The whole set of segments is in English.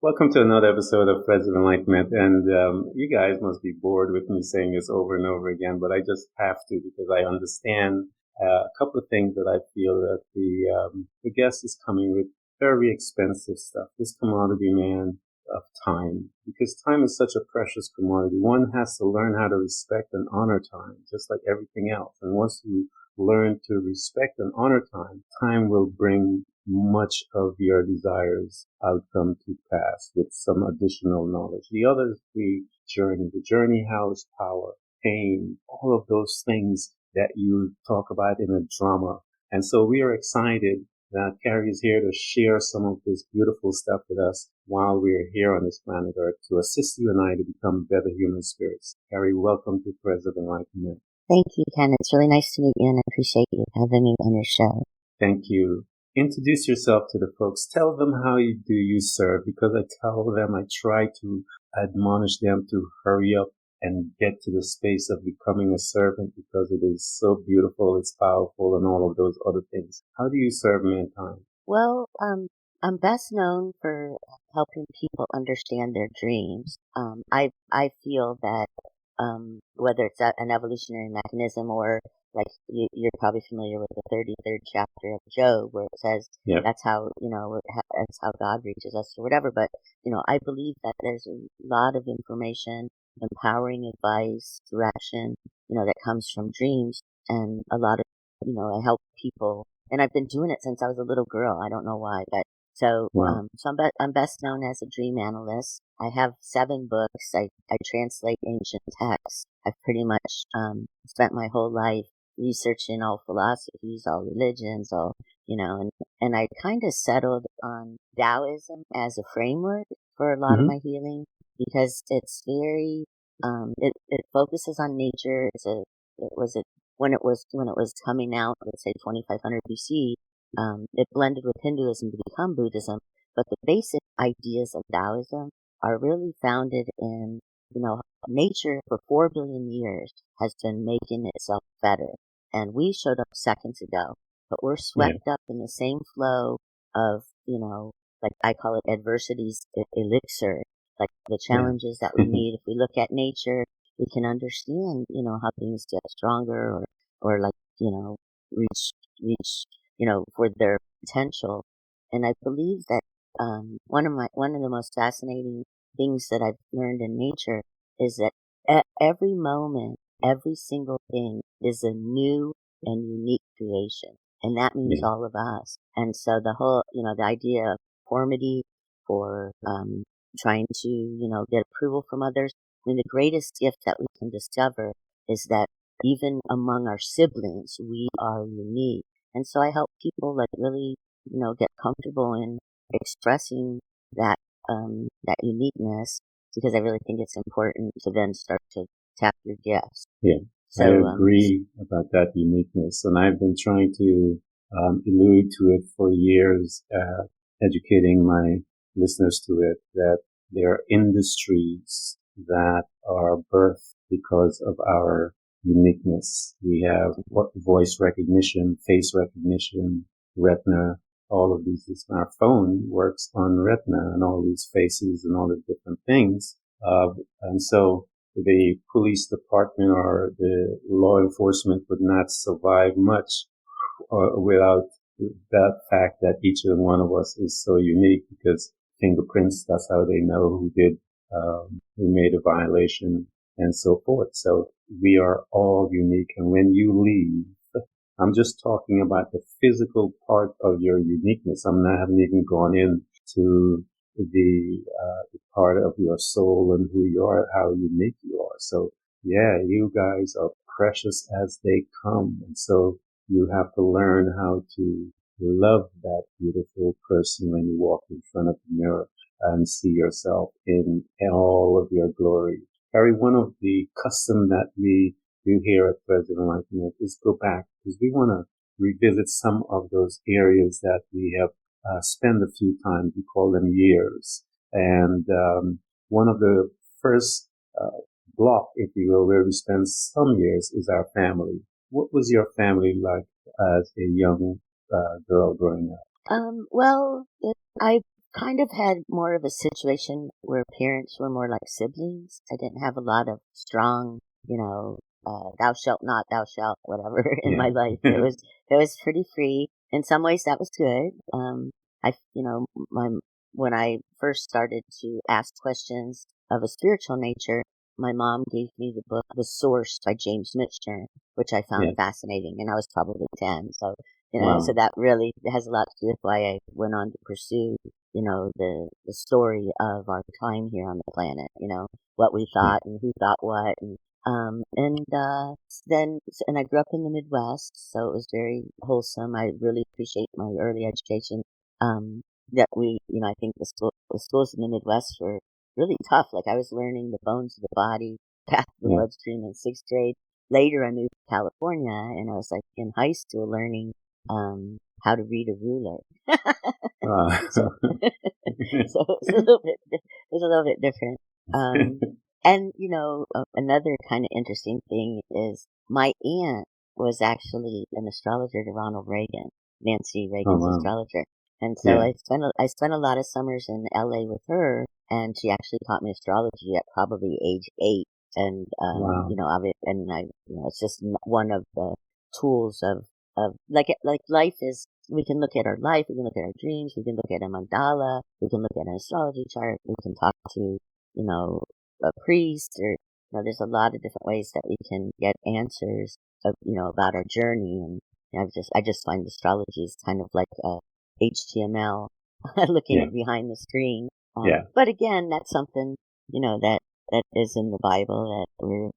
Welcome to another episode of Threads of Enlightenment. And you guys must be bored with me saying this over and over again, but I just have to because I understand a couple of things that I feel that the guest is coming with very expensive stuff. This commodity, man, of time, because time is such a precious commodity. One has to learn how to respect and honor time, just like everything else. And once you learn to respect and honor time, time will bring much of your desires outcome to pass with some additional knowledge. The other three journey, the journey house power, pain, all of those things that you talk about in a drama. And so we are excited that Kari is here to share some of this beautiful stuff with us while we're here on this planet Earth to assist you and I to become better human spirits. Kari, welcome to Threads of Enlightenment. Thank you, Ken. It's really nice to meet you, and I appreciate you having me on your show. Thank you. Introduce yourself to the folks. Tell them how you serve, because I tell them, I try to admonish them to hurry up and get to the space of becoming a servant because it is so beautiful, it's powerful, and all of those other things. How do you serve mankind? Well, I'm best known for helping people understand their dreams. I feel that whether it's an evolutionary mechanism or like you're probably familiar with the 33rd chapter of Job, where it says that's how that's how God reaches us or whatever. But I believe that there's a lot of information, empowering advice, direction, that comes from dreams, and a lot of I help people, and I've been doing it since I was a little girl. I don't know why, but so Wow. I'm best known as a dream analyst. I have 7 books. I translate ancient texts. I've pretty much spent my whole life researching all philosophies, all religions, and I kind of settled on Taoism as a framework for a lot of my healing because it's very it focuses on nature. When it was coming out, let's say 2500 BC, it blended with Hinduism to become Buddhism, but the basic ideas of Taoism are really founded in nature for 4 billion years has been making itself better. And we showed up seconds ago, but we're swept up in the same flow of, like I call it adversity's elixir, like the challenges that we need. If we look at nature, we can understand, how things get stronger or like, reach, for their potential. And I believe that, one of the most fascinating things that I've learned in nature is that at every moment, every single thing is a new and unique creation. And that means all of us. And so the whole, the idea of conformity for, trying to, get approval from others. I mean, the greatest gift that we can discover is that even among our siblings, we are unique. And so I help people like really, get comfortable in expressing that, that uniqueness, because I really think it's important to then start to tap your gifts. Yeah, so, I agree about that uniqueness. And I've been trying to allude to it for years, educating my listeners to it, that there are industries that are birthed because of our uniqueness. We have voice recognition, face recognition, retina, all of these. Our phone works on retina and all these faces and all the different things. And so the police department or the law enforcement would not survive much without that fact that each and one of us is so unique, because fingerprints, that's how they know who made a violation and so forth. So we are all unique. And when you leave, I'm just talking about the physical part of your uniqueness. I haven't even gone into the part of your soul and who you are, how unique you are. So yeah, you guys are precious as they come. And so you have to learn how to love that beautiful person when you walk in front of the mirror and see yourself in all of your glory. Kari, one of the custom that we do here at Threads of Enlightenment is go back, because we want to revisit some of those areas that we have spent a few times. We call them years. And one of the first block, if you will, where we spend some years is our family. What was your family like as a young girl growing up? I kind of had more of a situation where parents were more like siblings. I didn't have a lot of strong, thou shalt not, thou shalt, whatever in my life. It was pretty free. In some ways that was good. I, you know, my, when I first started to ask questions of a spiritual nature, my mom gave me the book The Source by James Michener, which I found fascinating, and I was probably 10. So, so that really has a lot to do with why I went on to pursue, the story of our time here on the planet, what we thought and who thought what. And I grew up in the Midwest, so it was very wholesome. I really appreciate my early education. That we, I think the schools in the Midwest were really tough. Like I was learning the bones of the body, path of the bloodstream in 6th grade. Later, I moved to California, and I was like in high school learning how to read a ruler. So it's a little bit different. And another kind of interesting thing is my aunt was actually an astrologer to Ronald Reagan, Nancy Reagan's astrologer. And so I spent a lot of summers in LA with her, and she actually taught me astrology at probably age 8. And it's just one of the tools of like life is. We can look at our life, we can look at our dreams, we can look at a mandala, we can look at an astrology chart, we can talk to a priest, or there's a lot of different ways that we can get answers about our journey. And I just find astrology is kind of like HTML, looking at behind the screen. But again, that's something that is in the Bible, that we're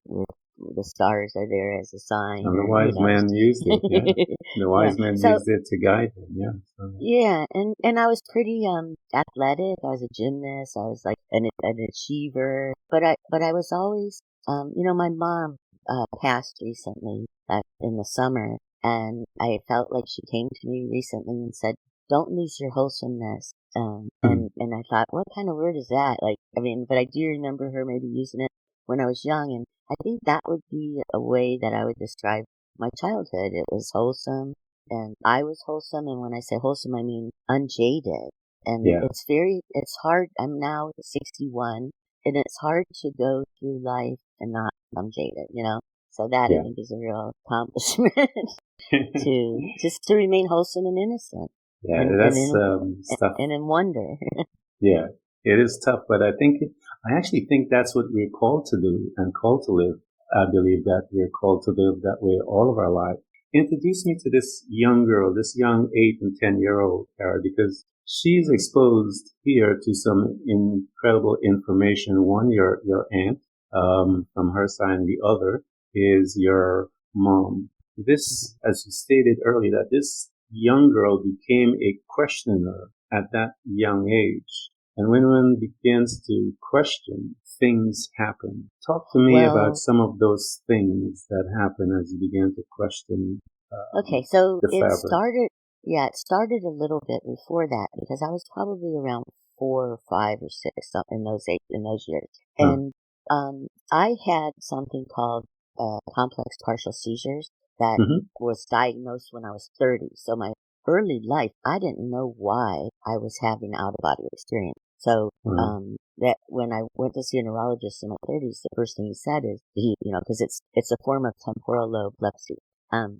the stars are there as a sign. And the wise man used it. Yeah. The wise man used it to guide him. Yeah. So. Yeah, and I was pretty athletic. I was a gymnast. I was like an achiever. But I was always my mom passed recently in the summer, and I felt like she came to me recently and said, "Don't lose your wholesomeness." And I thought, what kind of word is that? But I do remember her maybe using it when I was young, and I think that would be a way that I would describe my childhood. It was wholesome, and I was wholesome, and when I say wholesome, I mean unjaded. And it's hard. I'm now 61, and it's hard to go through life and not become jaded, So that I think is a real accomplishment to remain wholesome and innocent. Yeah, that's stuff. And in wonder. Yeah, it is tough, but I actually think that's what we're called to do and called to live. I believe that we're called to live that way all of our life. Introduce me to this young girl, this young 8 and 10-year-old Kara, because she's exposed here to some incredible information. One, your aunt, from her side, and the other is your mom. This, as you stated earlier, that this young girl became a questioner at that young age. And when one begins to question, things happen. Talk to me about some of those things that happen as you begin to question. Okay, so it started a little bit before that, because I was probably around 4 or 5 or 6 in those years. And I had something called complex partial seizures that was diagnosed when I was 30. So my early life, I didn't know why I was having out-of-body experience. So that when I went to see a neurologist in my 30s, the first thing he said is, because it's a form of temporal lobe epilepsy.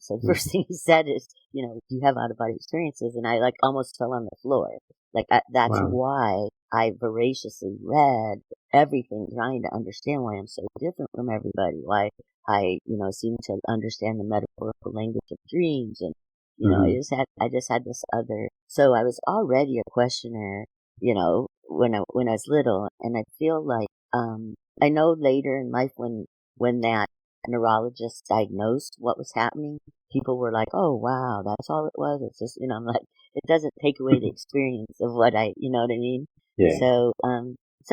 So the first thing he said is, do you have out-of-body experiences? And I almost fell on the floor. That's why I voraciously read everything, trying to understand why I'm so different from everybody, why I, seem to understand the metaphorical language of dreams. And, I just had this other, so I was already a questioner, when I was little. And I feel like, I know later in life when that neurologist diagnosed what was happening, people were like, "Oh, wow, that's all it was." It's just, I'm like, it doesn't take away the experience of what you know what I mean? Yeah. So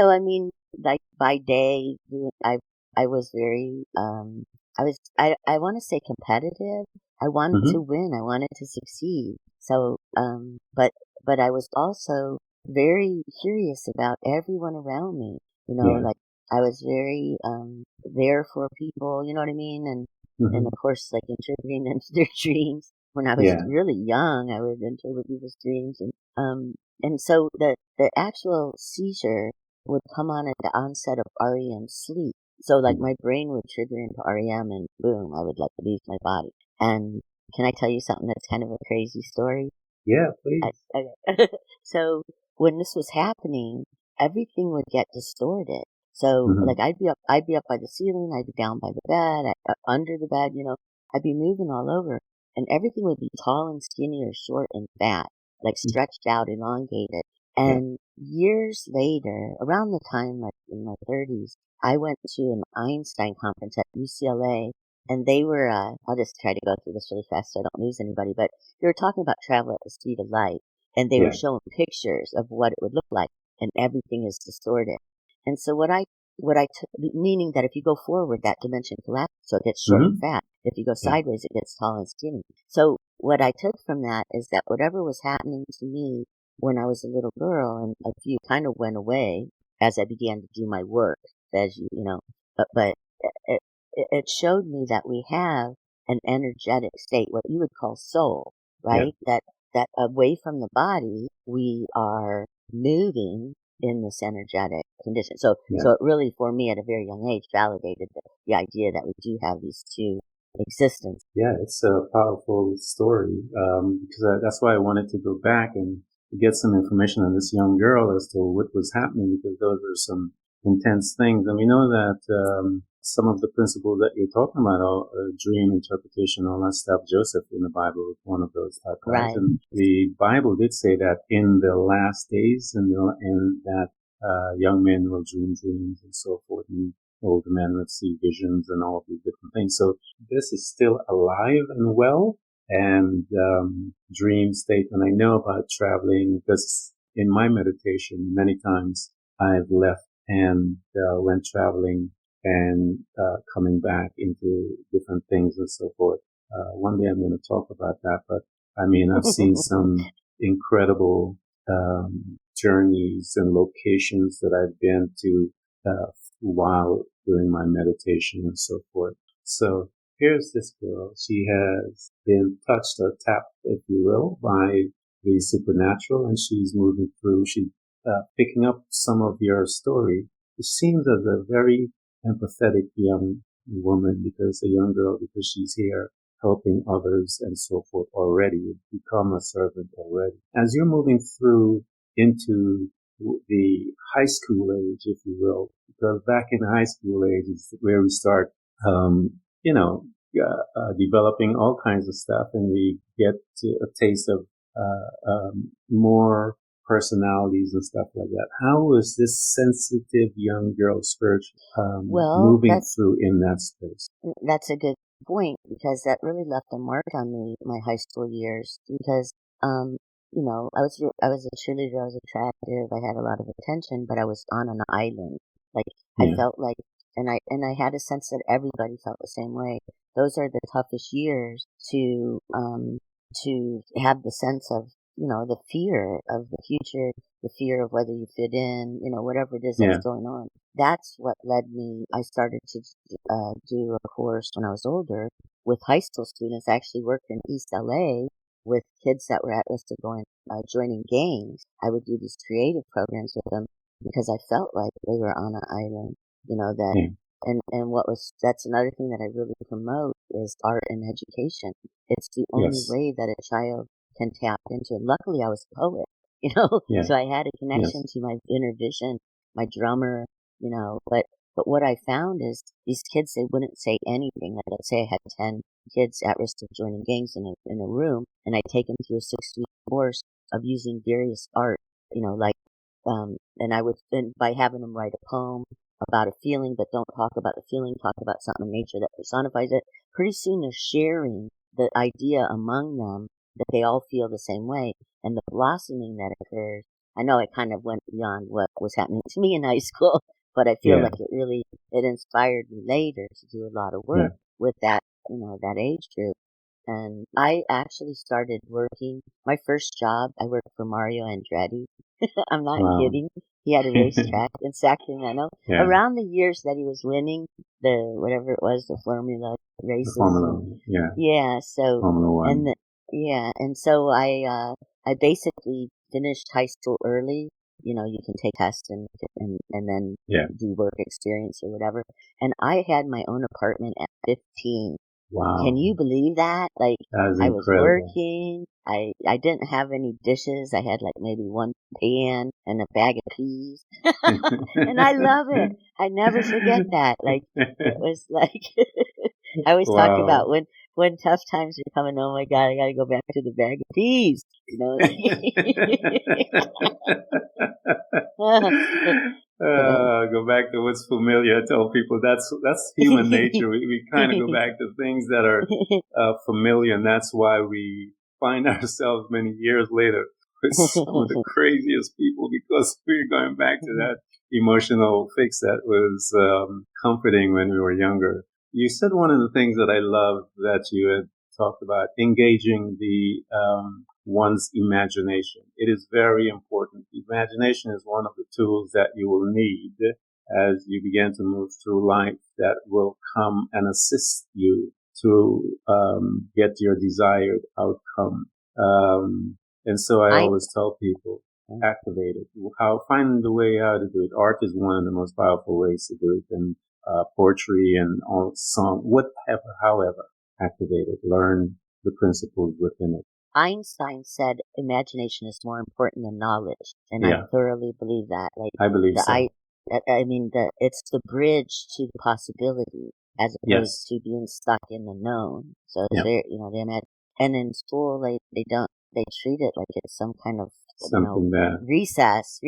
I mean, like by day, I was very, I want to say competitive. I wanted to win. I wanted to succeed. So, but I was also very curious about everyone around me, I was very there for people, you know what I mean? And of course, interpreting into their dreams. When I was really young, I would interpret people's dreams. And And so the actual seizure would come on at the onset of REM sleep. So like my brain would trigger into REM and boom, I would like leave my body. And can I tell you something that's kind of a crazy story? Yeah, please. So when this was happening, everything would get distorted. So like I'd be up by the ceiling, I'd be down by the bed, under the bed, I'd be moving all over, and everything would be tall and skinny or short and fat, like stretched out, elongated. And years later, around the time like in my 30s, I went to an Einstein conference at UCLA, and they were, I'll just try to go through this really fast so I don't lose anybody, but they were talking about travel at the speed of light, and they were showing pictures of what it would look like, and everything is distorted. And so what I took, meaning that if you go forward, that dimension collapses, so it gets short and fat. If you go sideways, it gets tall and skinny. So what I took from that is that whatever was happening to me when I was a little girl, and a few kind of went away as I began to do my work, as but it showed me that we have an energetic state, what you would call soul, right? That away from the body, we are moving in this energetic condition. So it really, for me, at a very young age, validated the idea that we do have these two existences. Yeah, it's a powerful story, because that's why I wanted to go back and get some information on this young girl as to what was happening, because those are some intense things. And we know that some of the principles that you're talking about, all dream interpretation, all that stuff, Joseph in the Bible was one of those type guys. Right. And the Bible did say that in the last days, and that young men will dream dreams and so forth, and older men will see visions and all of these different things. So this is still alive and well, and dream state. And I know about traveling because in my meditation, many times I've left and went traveling and coming back into different things and so forth. One day I'm going to talk about that, but I mean, I've seen some incredible journeys and locations that I've been to while doing my meditation and so forth. So here's this girl. She has been touched or tapped, if you will, by the supernatural, and she's moving through. She's picking up some of your story. It seems as a very empathetic young woman, because a young girl, because she's here helping others and so forth already, become a servant already. As you're moving through into the high school age, if you will, because back in high school age is where we start, developing all kinds of stuff, and we get to a taste of more personalities and stuff like that. How was this sensitive young girl spiritual moving through in that space? That's a good point, because that really left a mark on me my high school years, because I was a cheerleader, I was attractive, I had a lot of attention, but I was on an island. Like I felt like, and I had a sense that everybody felt the same way. Those are the toughest years to have the sense of, the fear of the future, the fear of whether you fit in, whatever it is that's going on. That's what led me. I started to do a course when I was older with high school students. I actually worked in East LA with kids that were at risk of joining gangs. I would do these creative programs with them because I felt like they were on an island, and that's another thing that I really promote is art and education. It's the only way that a child can tap into it. Luckily, I was a poet, so I had a connection to my inner vision, my drummer, but what I found is these kids, they wouldn't say anything. Like, let's say I had 10 kids at risk of joining gangs in a room, and I take them through a 6-week course of using various art, and by having them write a poem about a feeling, but don't talk about the feeling, talk about something in nature that personifies it. Pretty soon they're sharing the idea among them that they all feel the same way, and the blossoming that occurs. I know it kind of went beyond what was happening to me in high school, but I feel like it inspired me later to do a lot of work with that, that age group. And I actually started working, my first job, I worked for Mario Andretti. I'm not kidding. He had a racetrack in Sacramento. Around the years that he was winning whatever it was, the Formula races. The Formula, Yeah, so, Formula One. and so I basically finished high school early. You know, you can take tests and then do work experience or whatever. And I had my own apartment at 15. Wow. Can you believe that? Like, That's I was incredible. working. I didn't have any dishes. I had like maybe one pan and a bag of peas. And I love it. I never forget that. Like, it was like, I always talk about Wow. when tough times are coming, oh my God, I gotta go back to the bag of peas. You know? Go back to what's familiar. I tell people that's human nature. We kind of go back to things that are familiar, and that's why we find ourselves many years later with some of the craziest people, because we're going back to that emotional fix that was comforting when we were younger. You said one of the things that I love that you had talked about, engaging the one's imagination. It is very important. Imagination is one of the tools that you will need as you begin to move through life, that will come and assist you to get your desired outcome. And so I always tell people, activate it. Find the way how to do it. Art is one of the most powerful ways to do it, and poetry and all song, whatever, however, activate it. Learn the principles within it. Einstein said imagination is more important than knowledge, and I thoroughly believe that. Like, I believe so. I mean, it's the bridge to the possibility as opposed to being stuck in the known. So it's very, you know, they imagine, and in school they treat it like it's some kind of something bad. recess.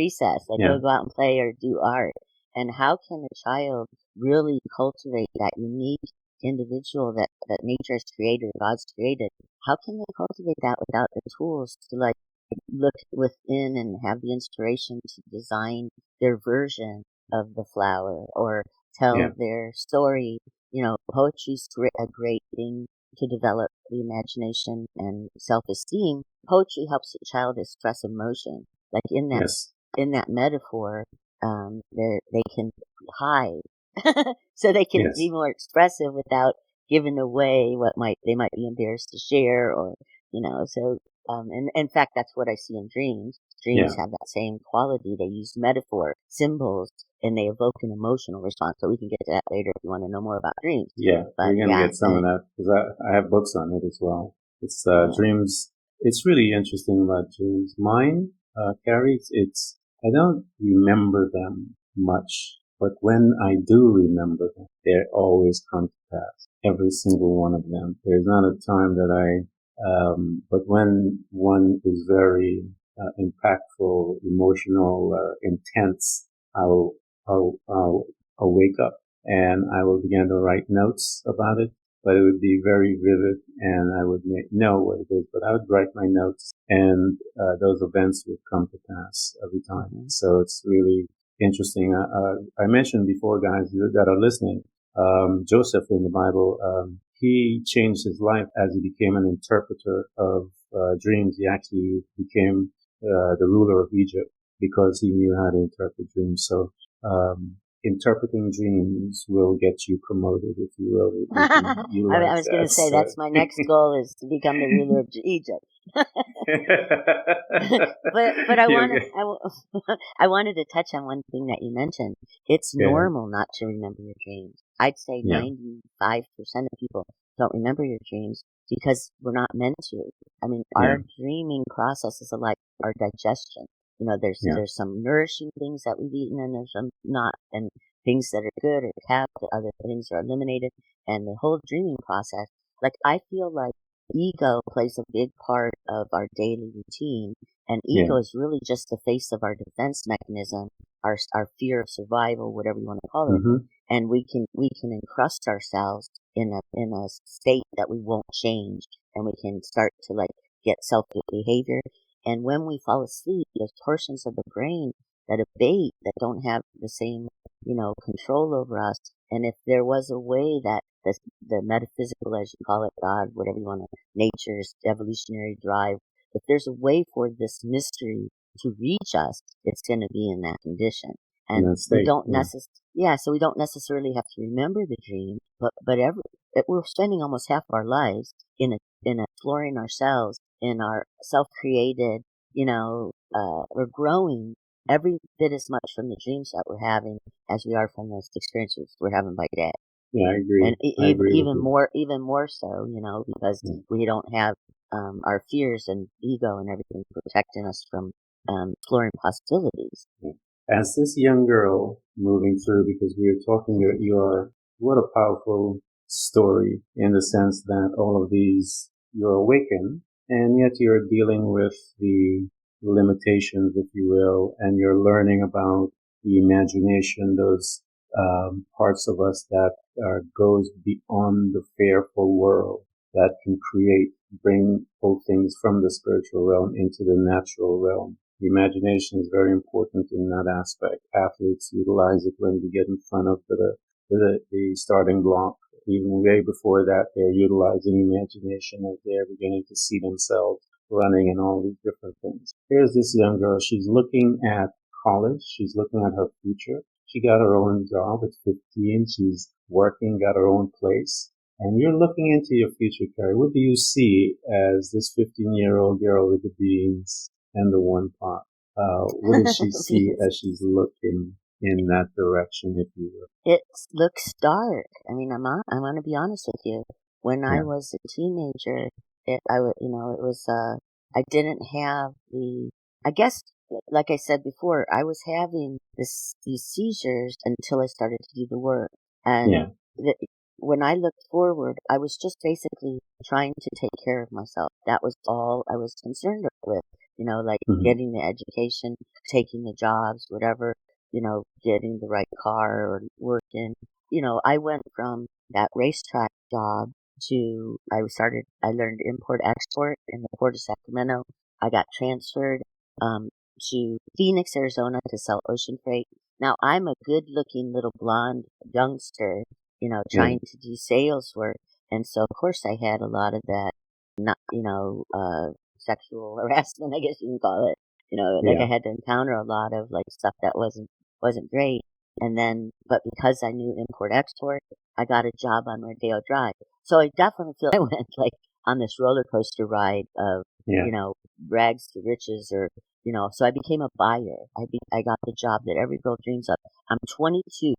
Like, go out and play or do art. And how can a child really cultivate that unique individual that nature has created, God's created? How can they cultivate that without the tools to like look within and have the inspiration to design their version of the flower or tell their story? You know, poetry's a great thing to develop the imagination and self-esteem. Poetry helps a child express emotion. Like in that metaphor, they can hide, so they can be more expressive without giving away what they might be embarrassed to share, or you know. So, and in fact, that's what I see in dreams. Dreams have that same quality. They use metaphor, symbols, and they evoke an emotional response. So we can get to that later if you want to know more about dreams. Yeah, we're going to get some of that, because I have books on it as well. It's dreams. It's really interesting about dreams. Mine, Kari, I don't remember them much, but when I do remember them, they always come to pass. Every single one of them. There's not a time that but when one is very impactful, emotional, intense, I'll wake up and I will begin to write notes about it, but it would be very vivid and I would know what it is, but I would write my notes, and those events would come to pass every time. Mm-hmm. So it's really interesting. I mentioned before, guys that are listening, Joseph in the Bible, he changed his life as he became an interpreter of dreams. He actually became the ruler of Egypt because he knew how to interpret dreams. So interpreting dreams will get you promoted, if you will. I was going to say, that's my next goal, is to become the ruler of Egypt. but I wanted to touch on one thing that you mentioned. It's normal not to remember your dreams. I'd say 95% of people don't remember your dreams because we're not meant to. I mean, our dreaming process is like our digestion. You know, there's some nourishing things that we've eaten, and there's some not, and things that are good or kept, other things are eliminated, and the whole dreaming process. Like, I feel like ego plays a big part of our daily routine, and ego is really just the face of our defense mechanism, our fear of survival, whatever you want to call it. Mm-hmm. And we can encrust ourselves in a state that we won't change, and we can start to like get self-good behavior. And when we fall asleep, there's portions of the brain that abate, that don't have the same, control over us. And if there was a way that the metaphysical, as you call it, God, whatever you want to, nature's evolutionary drive, if there's a way for this mystery to reach us, it's going to be in that condition. And we don't so we don't necessarily have to remember the dream, but we're spending almost half of our lives in exploring ourselves in our self-created we're growing every bit as much from the dreams that we're having as we are from those experiences we're having by day. Yeah, I agree. And I agree even with more so, because we don't have our fears and ego and everything protecting us from exploring possibilities. you. As this young girl moving through, because we were talking, what a powerful story in the sense that all of these, you're awakened, and yet you're dealing with the limitations, if you will, and you're learning about the imagination, those parts of us that goes beyond the fearful world, that can pull things from the spiritual realm into the natural realm. The imagination is very important in that aspect. Athletes utilize it when we get in front of the starting block. Even way before that, they're utilizing imagination as they're beginning to see themselves running and all these different things. Here's this young girl. She's looking at college. She's looking at her future. She got her own job at 15. She's working, got her own place. And you're looking into your future, Kari. What do you see as this 15-year-old girl with the beans and the one pot? What does she see as she's looking in that direction, if you will? It looks dark. I mean, I'm going to be honest with you. When I was a teenager, I didn't have I guess, like I said before, I was having these seizures until I started to do the work. And when I looked forward, I was just basically trying to take care of myself. That was all I was concerned with, getting the education, taking the jobs, whatever, getting the right car or working. I went from that racetrack job to, I learned import export in the port of Sacramento. I got transferred, to Phoenix, Arizona to sell ocean freight. Now I'm a good looking little blonde youngster, trying to do sales work. And so of course I had a lot of that, not, sexual harassment, I guess you can call it. I had to encounter a lot of stuff that wasn't great. And then, but because I knew import export, I got a job on Rodeo Drive. So I definitely feel I went on this roller coaster ride of, rags to riches so I became a buyer. I got the job that every girl dreams of. I'm 23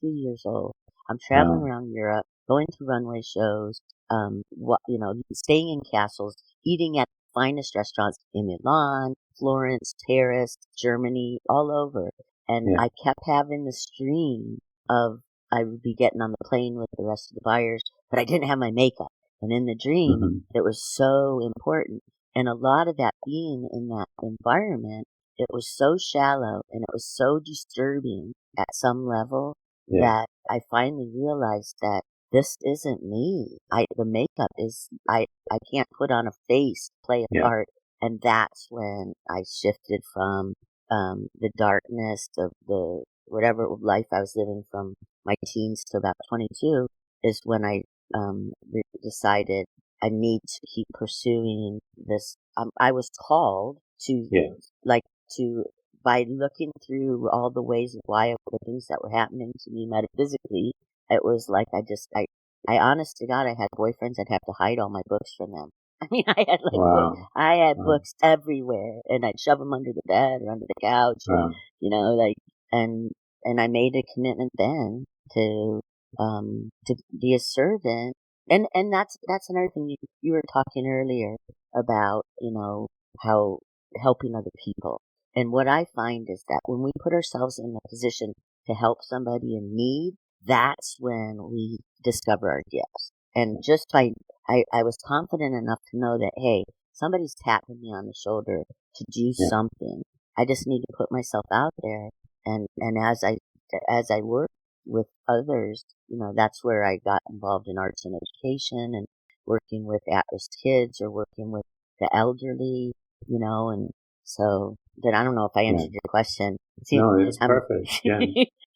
years old. I'm traveling around Europe, going to runway shows, staying in castles, eating at the finest restaurants in Milan, Florence, Paris, Germany, all over. And I kept having this dream of I would be getting on the plane with the rest of the buyers, but I didn't have my makeup. And in the dream, it was so important. And a lot of that being in that environment, it was so shallow and it was so disturbing at some level that I finally realized that this isn't me. The makeup is, I can't put on a face, play a part. And that's when I shifted from the darkness of the whatever life I was living from my teens to about 22 is when I decided I need to keep pursuing this. I was called to by looking through all the ways of why the things that were happening to me metaphysically. It was like I honest to God, I had boyfriends. I'd have to hide all my books from them. I mean, I had books everywhere, and I'd shove them under the bed or under the couch, and I made a commitment then to be a servant, and that's another thing you were talking earlier about, how helping other people, and what I find is that when we put ourselves in a position to help somebody in need, that's when we discover our gifts, and just by I was confident enough to know that, hey, somebody's tapping me on the shoulder to do something. I just need to put myself out there. And as I work with others, that's where I got involved in arts and education and working with at-risk kids or working with the elderly, and so then I don't know if I answered your question. No, it's perfect. Yeah.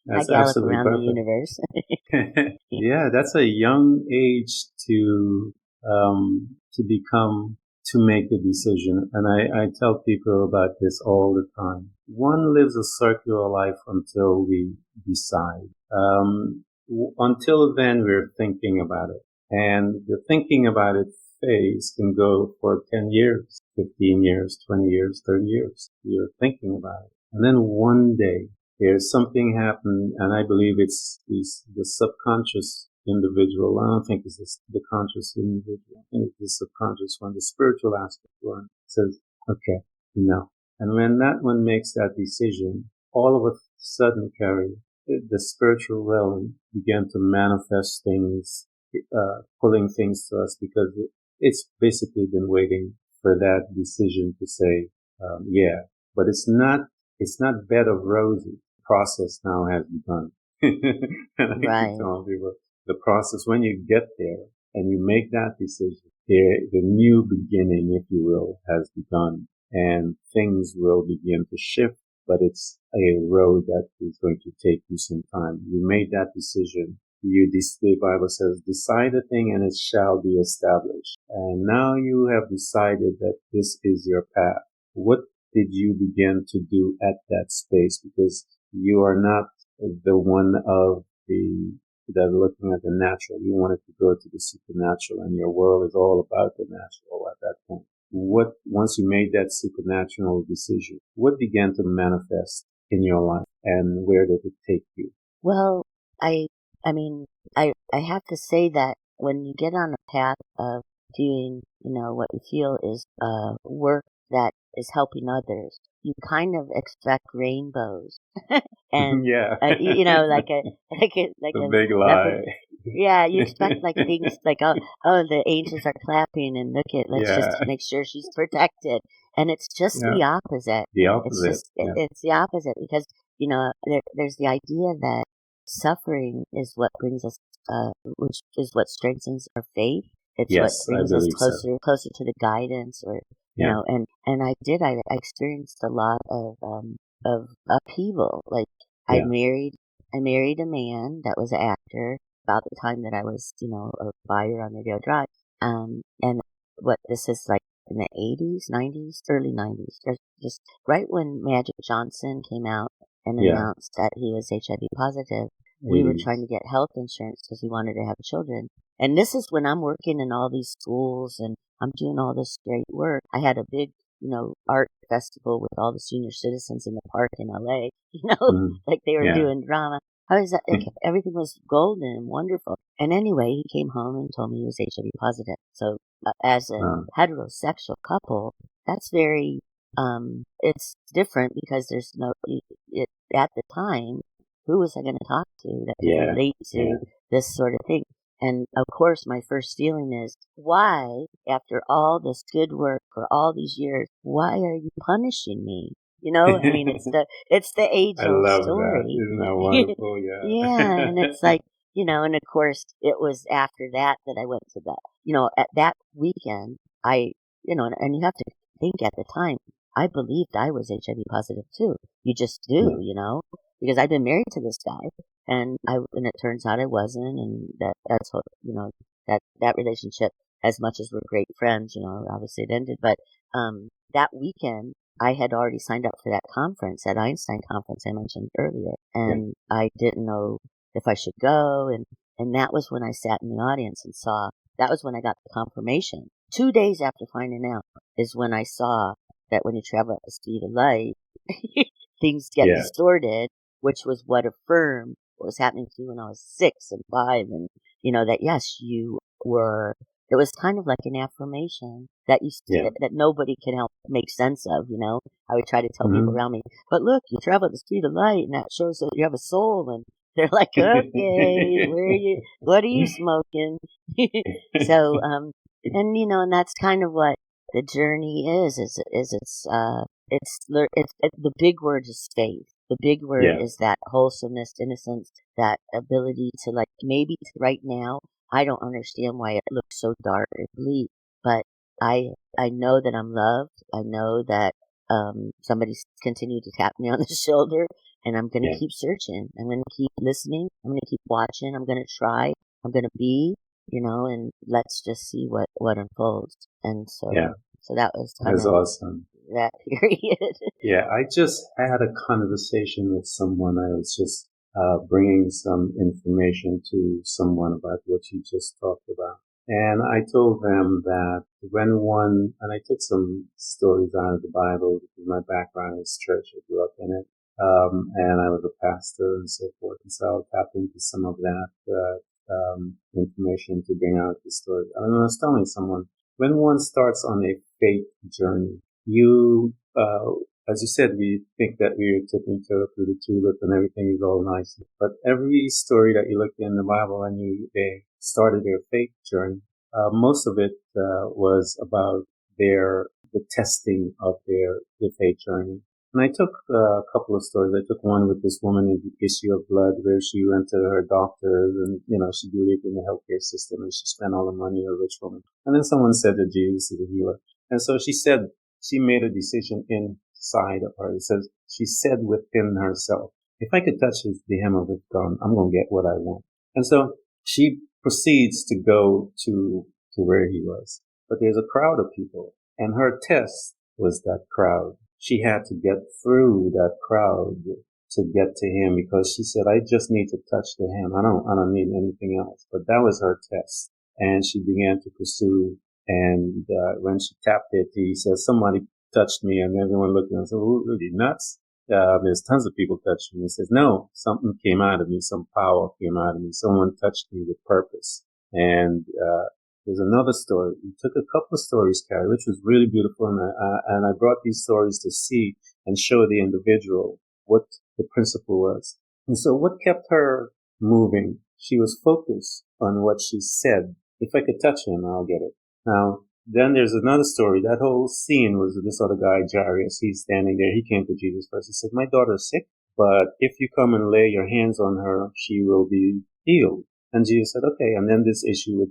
That's I gallop absolutely around perfect. the universe. Yeah, that's a young age to make a decision. And I tell people about this all the time. One lives a circular life until we decide. Until then, we're thinking about it. And the thinking about it phase can go for 10 years, 15 years, 20 years, 30 years. You're thinking about it. And then one day, there's something happen, and I believe it's the subconscious individual. I don't think it's the conscious individual. I think it's the subconscious one, the spiritual aspect one says, okay, no. And when that one makes that decision, all of a sudden, Kari, the spiritual realm began to manifest things, pulling things to us because it's basically been waiting for that decision to say, yeah. But it's not bed of roses. Process now has begun. And I keep telling people, the process, when you get there and you make that decision, the new beginning, if you will, has begun, and things will begin to shift, but it's a road that is going to take you some time. You made that decision. The Bible says, decide a thing and it shall be established. And now you have decided that this is your path. What did you begin to do at that space? Because you are not the one of that looking at the natural. You wanted to go to the supernatural, and your world is all about the natural at that point. Once you made that supernatural decision, what began to manifest in your life, and where did it take you? Well, I have to say that when you get on a path of doing, what you feel is work that is helping others, you kind of expect rainbows. And yeah, like a big lie. Yeah, you expect like things like oh the angels are clapping and let's just make sure she's protected, and it's just the opposite. The opposite. It's the opposite because there's the idea that suffering is what brings us, which is what strengthens our faith. It's what brings us closer to the guidance, or and I experienced a lot of upheaval. Like I married a man that was an actor about the time that I was, a buyer on Radio Drive. And this is like in the 80s, 90s, early 90s, just right when Magic Johnson came out and announced that he was HIV positive. We were trying to get health insurance because we wanted to have children. And this is when I'm working in all these schools and I'm doing all this great work. I had a big, art festival with all the senior citizens in the park in LA, like they were doing drama. How is that? Everything was golden and wonderful. And anyway, he came home and told me he was HIV positive. So as a heterosexual couple, that's very, it's different because there's at the time, who was I going to talk to that could relate to this sort of thing? And of course, my first feeling is, why, after all this good work for all these years, why are you punishing me? It's the age-old story. That. Isn't that wonderful? Yeah, and it's like, and of course, it was after that I went to at that weekend, and you have to think at the time, I believed I was HIV positive too. You just do, because I've been married to this guy, and it turns out I wasn't, and that's what, that relationship, as much as we're great friends, obviously it ended, but that weekend, I had already signed up for that conference, that Einstein conference I mentioned earlier, and I didn't know if I should go, and that was when I sat in the audience and saw, that was when I got the confirmation. 2 days after finding out is when I saw that when you travel at the speed of light, things get distorted, which was what affirmed what was happening to you when I was 6 and 5, and, that yes, you were. It was kind of like an affirmation that that nobody can help make sense of, I would try to tell people around me, but look, you travel at the speed of light, and that shows that you have a soul, and they're like, okay, what are you smoking? So, and, and that's kind of what the journey is the big word is faith. The big word is that wholesomeness, innocence, that ability to, like, maybe right now, I don't understand why it looks so dark or bleak, but I know that I'm loved. I know that somebody's continued to tap me on the shoulder, and I'm going to keep searching. I'm going to keep listening. I'm going to keep watching. I'm going to try. I'm going to be, and let's just see what unfolds. And so, so that was kind of awesome. That period. I just had a conversation with someone. I was just bringing some information to someone about what you just talked about. And I told them that and I took some stories out of the Bible because my background is church. I grew up in it. And I was a pastor and so forth. And so I'll tap into some of that, information to bring out the story. I was telling someone, when one starts on a faith journey, as you said, we think that we're tipping toe through the tulip and everything is all nice. But every story that you look in the Bible and they started their faith journey, most of it was about the testing of their faith journey. And I took a couple of stories. I took one with this woman in the issue of blood where she went to her doctors and, she believed in the healthcare system and she spent all the money, a rich woman. And then someone said that Jesus is a healer. And so she made a decision inside of her. It says, she said within herself, if I could touch the hem of his garment, I'm going to get what I want. And so she proceeds to go to where he was. But there's a crowd of people and her test was that crowd. She had to get through that crowd to get to him because she said, I just need to touch the hem. I don't need anything else. But that was her test. And she began to pursue. And when she tapped it, he says, somebody touched me. And everyone looked at him and said, oh, really nuts? There's tons of people touching me. He says, no, something came out of me. Some power came out of me. Someone touched me with purpose. And there's another story. We took a couple of stories, Kari, which was really beautiful. And I brought these stories to see and show the individual what the principle was. And so what kept her moving? She was focused on what she said. If I could touch him, I'll get it. Now, then there's another story. That whole scene was this other guy, Jairus. He's standing there. He came to Jesus first. He said, my daughter's sick, but if you come and lay your hands on her, she will be healed. And Jesus said, okay. And then this issue with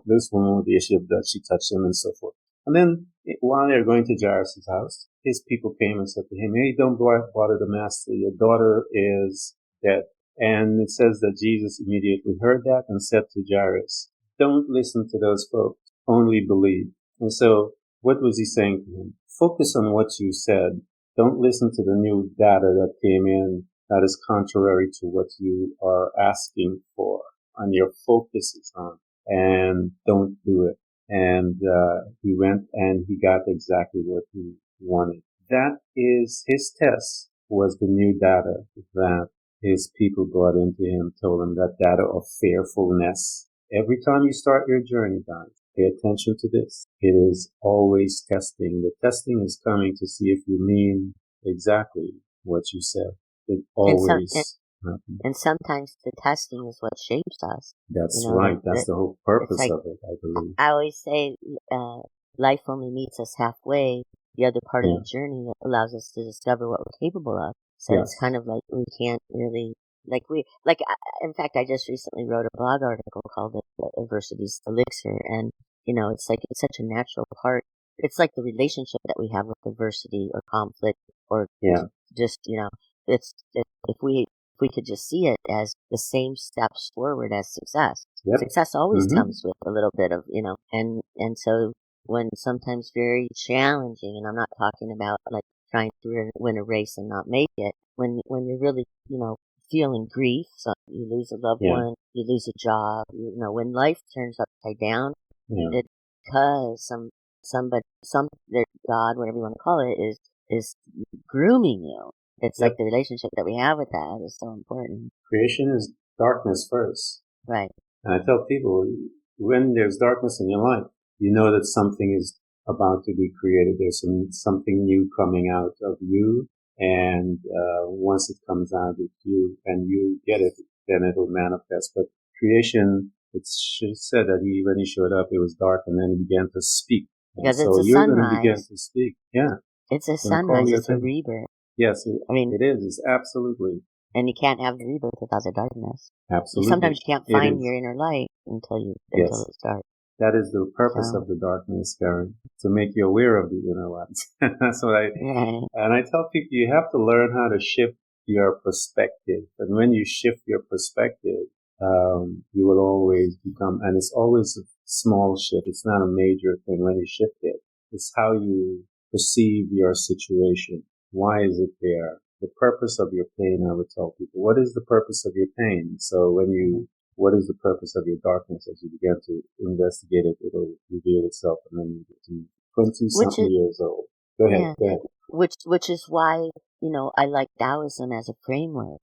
this woman with the issue of blood, she touched him and so forth. And then while they're going to Jairus' house, his people came and said to him, hey, don't bother the master. Your daughter is dead. And it says that Jesus immediately heard that and said to Jairus, don't listen to those folks. Only believe. And so what was he saying to him? Focus on what you said. Don't listen to the new data that came in that is contrary to what you are asking for and your focus is on. And don't do it. And he went and he got exactly what he wanted. That is his test, was the new data that his people brought into him, told him that data of fearfulness. Every time you start your journey, guys, pay attention to this. It is always testing. The testing is coming to see if you mean exactly what you said. It always happens. And sometimes the testing is what shapes us. That's right. That's the whole purpose of it, I believe. I always say life only meets us halfway. The other part of the journey that allows us to discover what we're capable of. So it's kind of like we can't really... in fact, I just recently wrote a blog article called Adversity's Elixir, and, it's like, it's such a natural part. It's like the relationship that we have with adversity or conflict or just, it's, if we could just see it as the same steps forward as success. Yep. Success always comes with a little bit of, and so when sometimes very challenging, and I'm not talking about like trying to win a race and not make it, when you're really, feeling grief, so you lose a loved one, you lose a job, when life turns upside down, it's because God, whatever you want to call it, is grooming you. It's like the relationship that we have with that is so important. Creation is darkness first. Right. And I tell people, when there's darkness in your life, you know that something is about to be created. There's something new coming out of you. And once it comes out of you and you get it, then it'll manifest. But creation, it's said that when he showed up, it was dark, and then he began to speak. Because so it's a sunrise. Going to begin to speak. Yeah. It's a sunrise. It's a rebirth. Yes, it is. It's absolutely. And you can't have the rebirth without the darkness. Absolutely. Sometimes you can't find your inner light until it's dark. That is the purpose of the darkness, Karen, to make you aware of the inner light. That's what and I tell people you have to learn how to shift your perspective. And when you shift your perspective, you will always become, and it's always a small shift. It's not a major thing when you shift it. It's how you perceive your situation. Why is it there? The purpose of your pain, I would tell people. What is the purpose of your pain? So when you what is the purpose of your darkness? As you begin to investigate it, it'll reveal itself, and then you get to 20-something years old. Go ahead. Which is why, I like Taoism as a framework,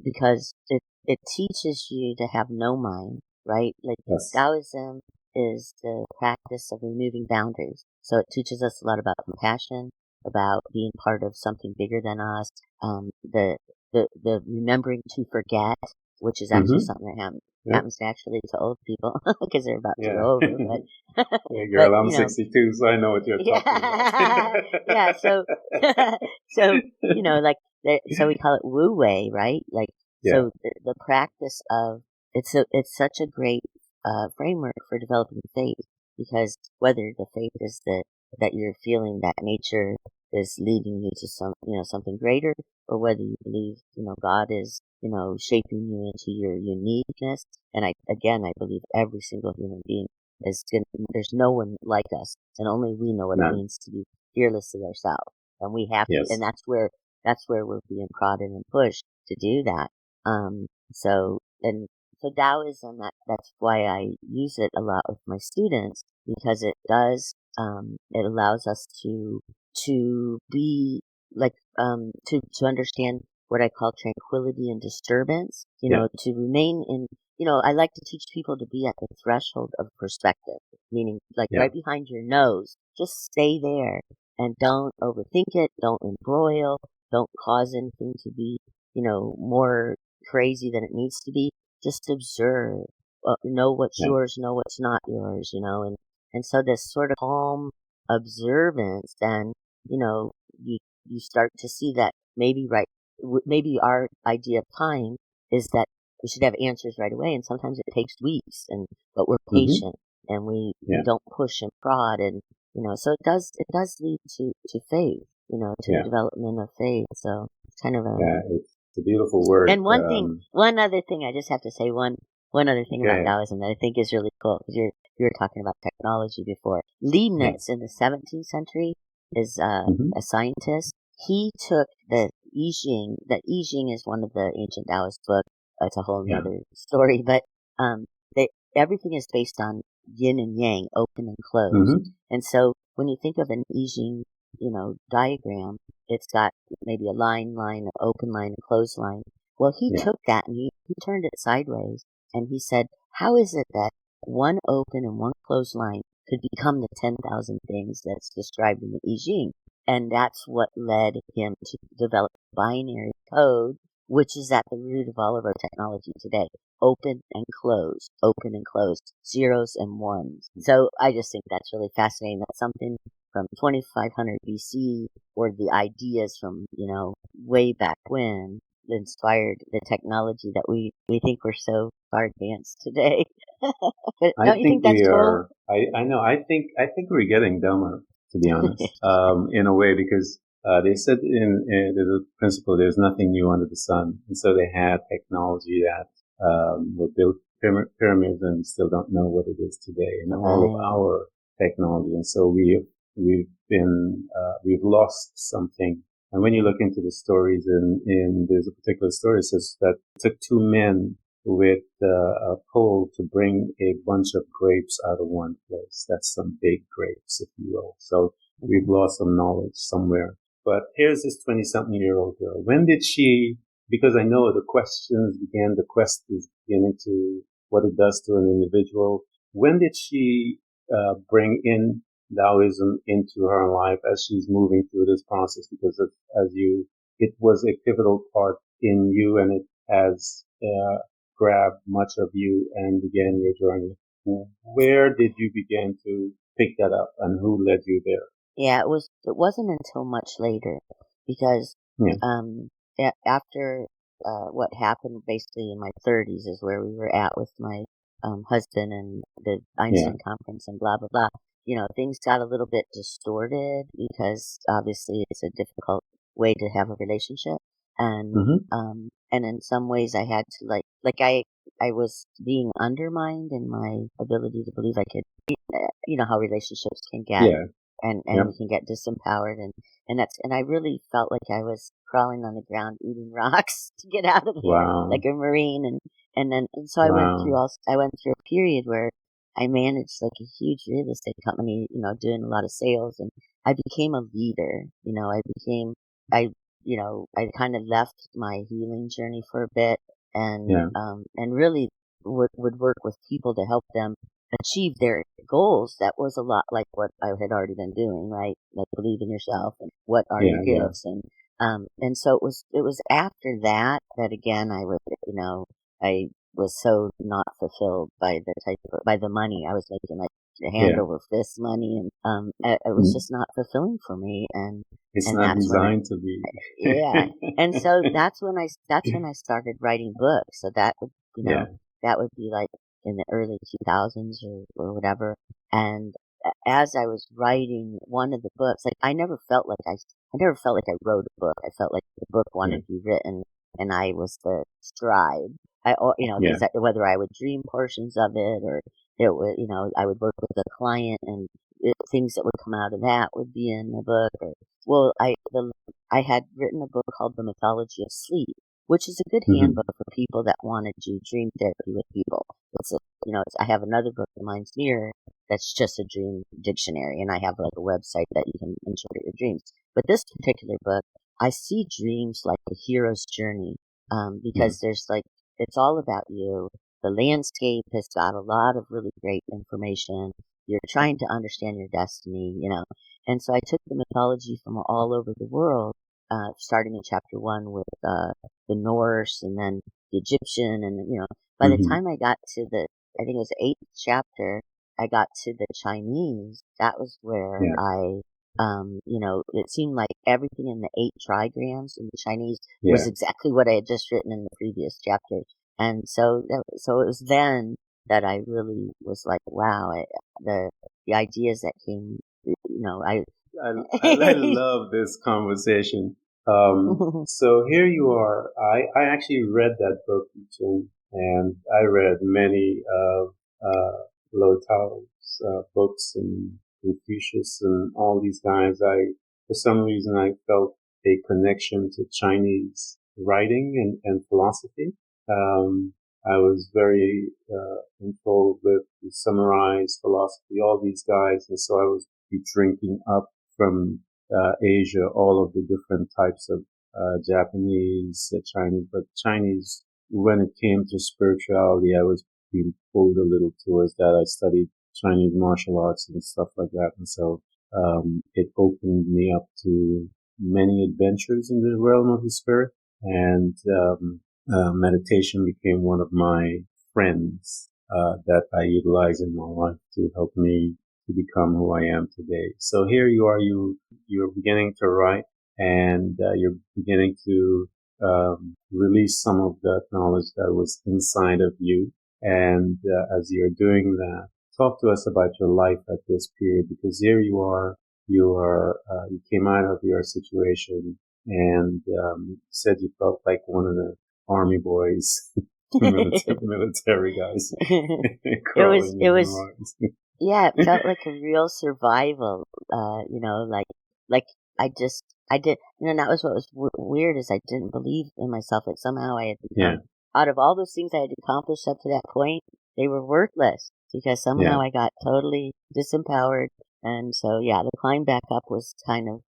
because it teaches you to have no mind, right? Like, Yes. Taoism is the practice of removing boundaries. So it teaches us a lot about compassion, about being part of something bigger than us, the remembering to forget, which is actually something that happens naturally to old people because they're about to go over. But, hey girl, I'm 62, so I know what you're talking about. Yeah, so like, so we call it Wu Wei, right? Like, so the practice of it's such a great framework for developing faith, because whether the faith is that you're feeling that nature is leading you to something greater, or whether you believe God is shaping you into your uniqueness. And I believe every single human being there's no one like us, and only we know what it means to be fearlessly ourselves, and we have to, and that's where we're being prodded and pushed to do that. So Taoism, that's why I use it a lot with my students, because it does it allows us to be like to understand what I call tranquility and disturbance, to remain in, I like to teach people to be at the threshold of perspective, meaning like right behind your nose, just stay there and don't overthink it, don't embroil, don't cause anything to be, more crazy than it needs to be. Just observe, know what's yours, know what's not yours, and so this sort of calm observance, then, you start to see that maybe our idea of time is that we should have answers right away, and sometimes it takes weeks, but we're patient, and we don't push and prod, and so it does lead to faith, to the development of faith. So it's kind of it's a beautiful word. And one other thing, I just have to say one other thing about Taoism that I think is really cool, because you were talking about technology before. Leibniz in the 17th century is a scientist. He took the 𝐸𝐔. The 𝐸𝐔 is one of the ancient Taoist books. It's a whole other story, but everything is based on yin and yang, open and closed. And so when you think of an 𝐸𝐔, diagram, it's got maybe a line, an open line, a closed line. Well, he took that and he turned it sideways, and he said, how is it that one open and one closed line could become the 10,000 things that's described in the 𝐸𝐔? And that's what led him to develop binary code, which is at the root of all of our technology today. Open and closed, zeros and ones. So I just think that's really fascinating. That's something from 2500 BC, or the ideas from, way back when, inspired the technology that we think we're so far advanced today. But don't you think that's cool? I know. I think we're getting dumber, to be honest, in a way, because they said in the principle, there's nothing new under the sun. And so they had technology that were built pyramids, and still don't know what it is today, and all of our technology. And so we've lost something. And when you look into the stories, there's a particular story that says that it took two men with a pole to bring a bunch of grapes out of one place. That's some big grapes, if you will. So we've lost some knowledge somewhere. But here's this 20-something-year-old girl. When did she, because I know the quest is beginning to what it does to an individual. When did she bring in Taoism into her life as she's moving through this process? Because it was a pivotal part in you, and it has grabbed much of you and began your journey. Where did you begin to pick that up, and who led you there? Yeah, it wasn't until much later, because after what happened basically in my 30s is where we were at with my husband and the Einstein conference and blah blah blah. Things got a little bit distorted, because obviously it's a difficult way to have a relationship, and in some ways I had to I was being undermined in my ability to believe I could. How relationships can get. And you can get disempowered, and I really felt like I was crawling on the ground eating rocks to get out of there, like a Marine, and so Wow. I went through a period where I managed like a huge real estate company, doing a lot of sales, and I became a leader. I, I kind of left my healing journey for a bit, Yeah. and really would work with people to help them achieve their goals. That was a lot like what I had already been doing, right? Like believe in yourself and what are your Yeah. Yeah. gifts, and so it was after that that again I was so not fulfilled by by the money I was making, like hand Yeah. over fist money, and it was Mm. just not fulfilling for me, It's and not that's when designed to be. yeah, and so that's when I started writing books. So Yeah. that would be like in the early 2000s or whatever. And as I was writing one of the books, like I never felt like I wrote a book. I felt like the book Yeah. wanted to be written, and I was the scribe. Yeah. Because whether I would dream portions of it or it would, I would work with a client, and things that would come out of that would be in the book. Well, I had written a book called The Mythology of Sleep, which is a good Hmm. handbook for people that want to do dream therapy with people. I have another book of mine's Mirror that's just a dream dictionary, and I have like a website that you can interpret your dreams. But this particular book, I see dreams like a hero's journey, Yeah. because it's all about you. The landscape has got a lot of really great information. You're trying to understand your destiny. And so I took the mythology from all over the world, starting in chapter 1 with the Norse, and then the Egyptian, and by the Hmm. time I got to I think it was the 8th chapter, I got to the Chinese. That was where Yeah. it seemed like everything in the 8 trigrams in the Chinese was Yeah. exactly what I had just written in the previous chapter. And so it was then that I really was like, wow, the the ideas that came, I I love this conversation. So here you are. I actually read that book, Jim, and I read many of Lo Tao's books and Confucius and all these guys. For some reason, I felt a connection to Chinese writing and philosophy. Um, I was very enthralled with the samurais philosophy, all these guys, and so I was drinking up from Asia all of the different types of Japanese, Chinese, but Chinese. When it came to spirituality, I was being pulled a little towards that. I studied Chinese martial arts and stuff like that, and so it opened me up to many adventures in the realm of the spirit, and meditation became one of my friends that I utilize in my life to help me to become who I am today. So here you are, you're beginning to write, and you're beginning to release some of that knowledge that was inside of you. And as you're doing that, talk to us about your life at this period, because here you came out of your situation, and said you felt like one of the army boys, military guys it was crawling it in the was mines. yeah, it felt like a real survival. Like I did, and that was what was weird, is I didn't believe in myself. Like somehow I had Yeah, become, out of all those things I had accomplished up to that point, they were worthless because somehow yeah, I got totally disempowered. And so yeah, the climb back up was kind of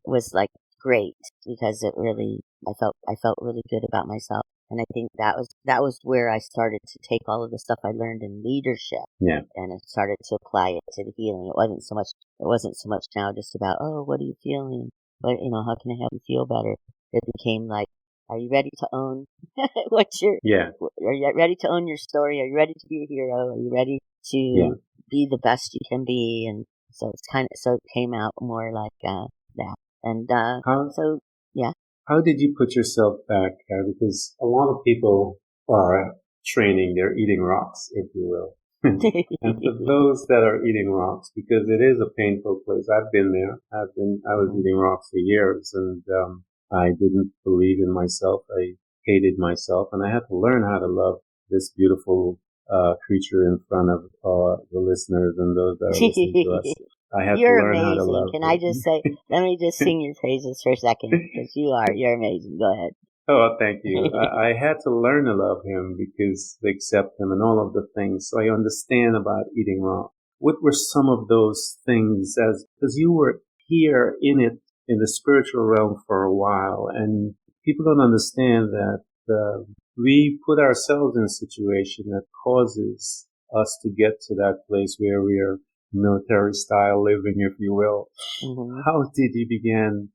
was like great, because I felt really good about myself. And I think that was where I started to take all of the stuff I learned in leadership, yeah, and I started to apply it to the healing. It wasn't so much now just about, oh, what are you feeling? How can I help you feel better? It became like, are you ready to own yeah, are you ready to own your story? Are you ready to be a hero? Are you ready yeah. to be the best you can be? And so so it came out more like, that. And, How so yeah. how did you put yourself back? Because a lot of people are training, they're eating rocks, if you will. And for those that are eating rocks, because it is a painful place, I've been there. I was eating rocks for years, and I didn't believe in myself. I hated myself, and I had to learn how to love this beautiful creature in front of the listeners and those that are listening to us. I had to You're learn how to amazing. love Can I just say, it. let me just sing your praises for a second, because you're amazing. Go ahead. Oh, thank you. I had to learn to love him because they accept him and all of the things. So I understand about eating raw. What were some of those things because you were here in it, in the spiritual realm for a while, and people don't understand that we put ourselves in a situation that causes us to get to that place where we are military style living, if you will. Mm-hmm. How did you begin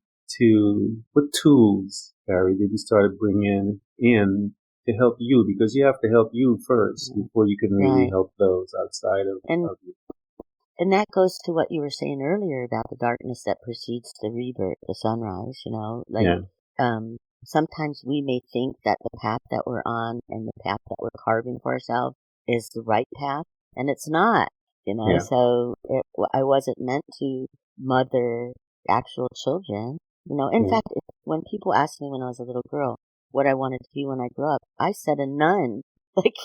what tools, Kari, did you start bringing in to help you? Because you have to help you first before you can really Right. help those outside of you. And that goes to what you were saying earlier about the darkness that precedes the rebirth, the sunrise, like, Yeah, sometimes we may think that the path that we're on and the path that we're carving for ourselves is the right path, and it's not, yeah. so I wasn't meant to mother actual children, In Yeah. fact, when people asked me when I was a little girl what I wanted to be when I grew up, I said a nun, like,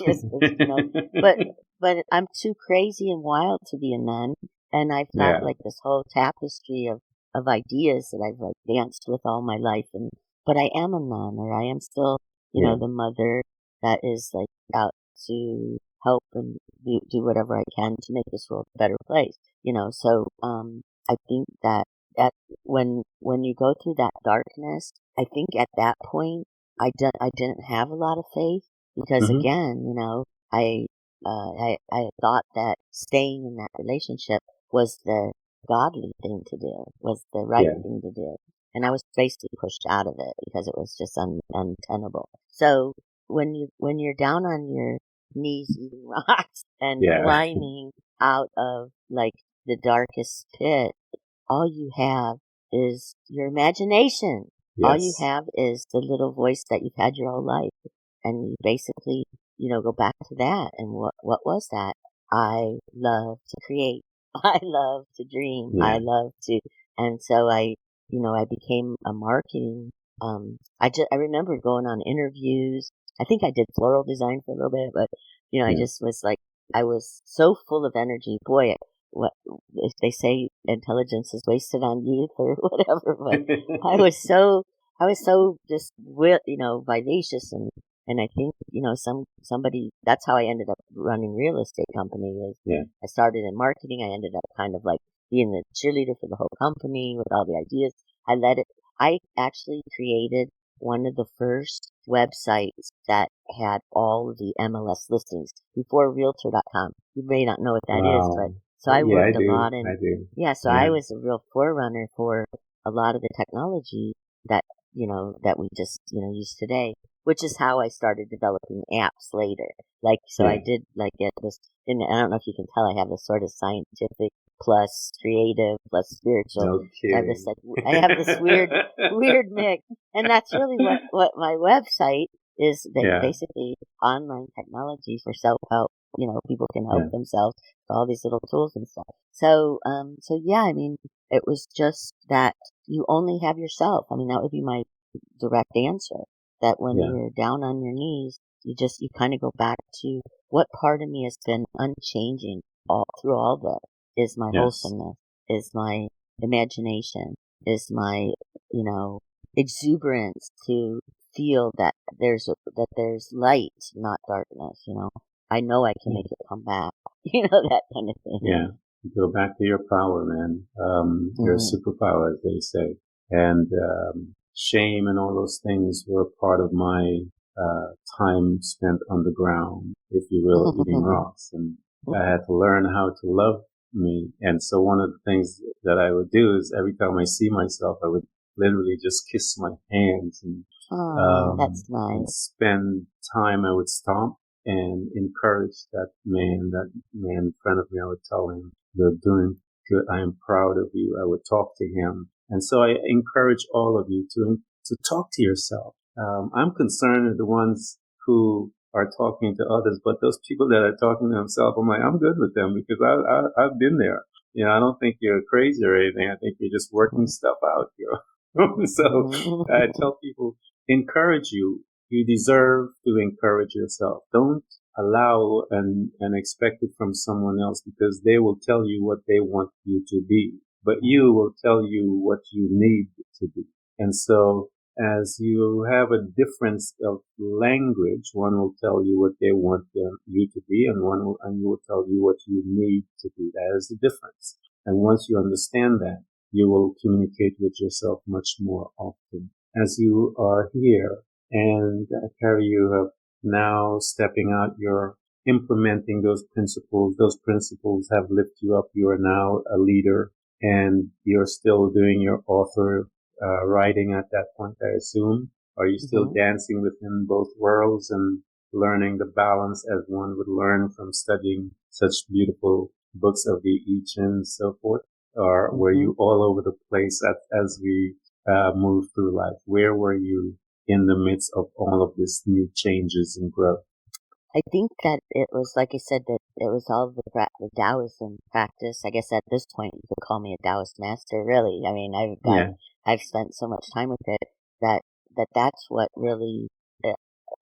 but but I'm too crazy and wild to be a nun. And I've got Yeah, like this whole tapestry of ideas that I've like danced with all my life. But I am a nun, or I am still, yeah, the mother that is like out to help and do whatever I can to make this world a better place. So, I think that when you go through that darkness, I think at that point, I didn't have a lot of faith because hmm, again, I I thought that staying in that relationship was the godly thing to do, was the right yeah, thing to do. And I was basically pushed out of it because it was just untenable. So when you're down on your knees eating rocks and yeah, climbing out of like the darkest pit, all you have is your imagination. All you yes, have is the little voice that you've had your whole life. And you basically, go back to that. And what was that? I love to create. I love to dream. I yeah, love to, and so I became a marketing, I remember going on interviews. I think I did floral design for a little bit, but, I yeah. just was like, I was so full of energy. Boy, what if they say intelligence is wasted on youth or whatever, but I was so I was so just vivacious and I think somebody that's how I ended up running real estate company is Yeah, I started in marketing. I ended up kind of like being the cheerleader for the whole company with all the ideas. I led it. I actually created one of the first websites that had all of the MLS listings before Realtor.com. You may not know what that is, but wow. so I Yeah, I worked a do, lot in, I do. yeah, so I Yeah, was a real forerunner for a lot of the technology that, that we just, use today, which is how I started developing apps later. Like, so I yeah. did like get this, and I don't know if you can tell, I have this sort of scientific plus creative plus spiritual. No I have this kidding. like, I have this weird mix. And that's really what my website is, that Yeah, basically online technology for self-help. People can help yeah, themselves with all these little tools and stuff. So yeah, I mean, it was just that you only have yourself. I mean, that would be my direct answer. That when yeah, you're down on your knees, you kind of go back to what part of me has been unchanging all through all this is my yes. wholesomeness, is my imagination, is my, exuberance to feel that there's light, not darkness, I know I can Yeah, make it come back, that kind of thing. yeah. Go back to your power, man. Your Mm-hmm. superpower, as they say. And shame and all those things were part of my time spent underground, if you will, eating rocks. And I had to learn how to love me. And so one of the things that I would do is every time I see myself, I would literally just kiss my hands Oh, that's and nice. spend time. I would stomp and encourage that man in front of me. I would tell him, "You're doing good. I am proud of you." I would talk to him. And so I encourage all of you to talk to yourself. I'm concerned with the ones who are talking to others, but those people that are talking to themselves, I'm like, I'm good with them because I've been there. I don't think you're crazy or anything. I think you're just working stuff out. So I tell people, encourage you. You deserve to encourage yourself. Don't allow and expect it from someone else because they will tell you what they want you to be, but you will tell you what you need to be. And so as you have a difference of language, one will tell you what they want you to be, and you will tell you what you need to be. That is the difference. And once you understand that, you will communicate with yourself much more often. As you are here, and Kari, you have now stepping out, you're implementing those principles. Those principles have lifted you up. You are now a leader, and you're still doing your author writing at that point, I assume. Are you still dancing within both worlds and learning the balance as one would learn from studying such beautiful books of the I Ching and so forth? Or were you all over the place as we moved through life? Where were you in the midst of all of this new changes and growth? I think that it was, like I said, that it was all the Taoism practice. I guess at this point you could call me a Taoist master, really. I mean, I've spent so much time with it that's what really,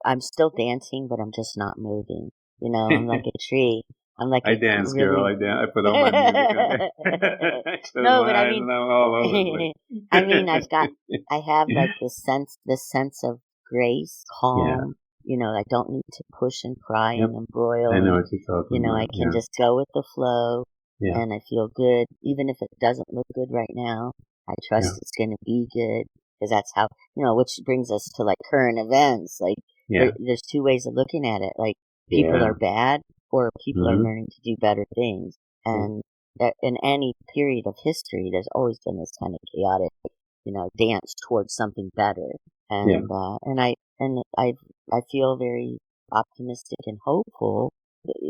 I'm still dancing, but I'm just not moving. You know, I'm like a tree. I'm like I dance, really... girl. I dance. I put on my music. No, but I mean, all over the place. I mean, I have like this sense of grace, calm. You know, I don't need to push and pry and embroil. I know what you're talking about. You know, I can just go with the flow, and I feel good, even if it doesn't look good right now. I trust it's going to be good, because that's how, you know, which brings us to like current events. Like, there's two ways of looking at it. Like, people are bad, or people are learning to do better things. And in any period of history, there's always been this kind of chaotic, you know, dance towards something better. And I feel very optimistic and hopeful,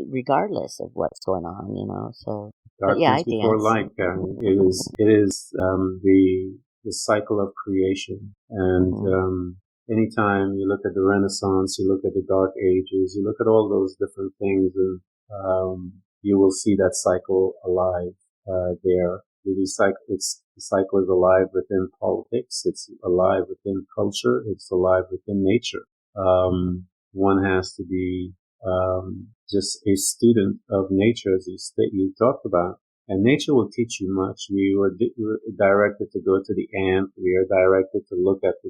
regardless of what's going on, you know. So, darkness before light, Kari. It is the cycle of creation. And anytime you look at the Renaissance, you look at the Dark Ages, you look at all those different things, and you will see that cycle alive there. The cycle is alive within politics. It's alive within culture. It's alive within nature. One has to be just a student of nature, as you talked about. And nature will teach you much. We were directed to go to the ant. We are directed to look at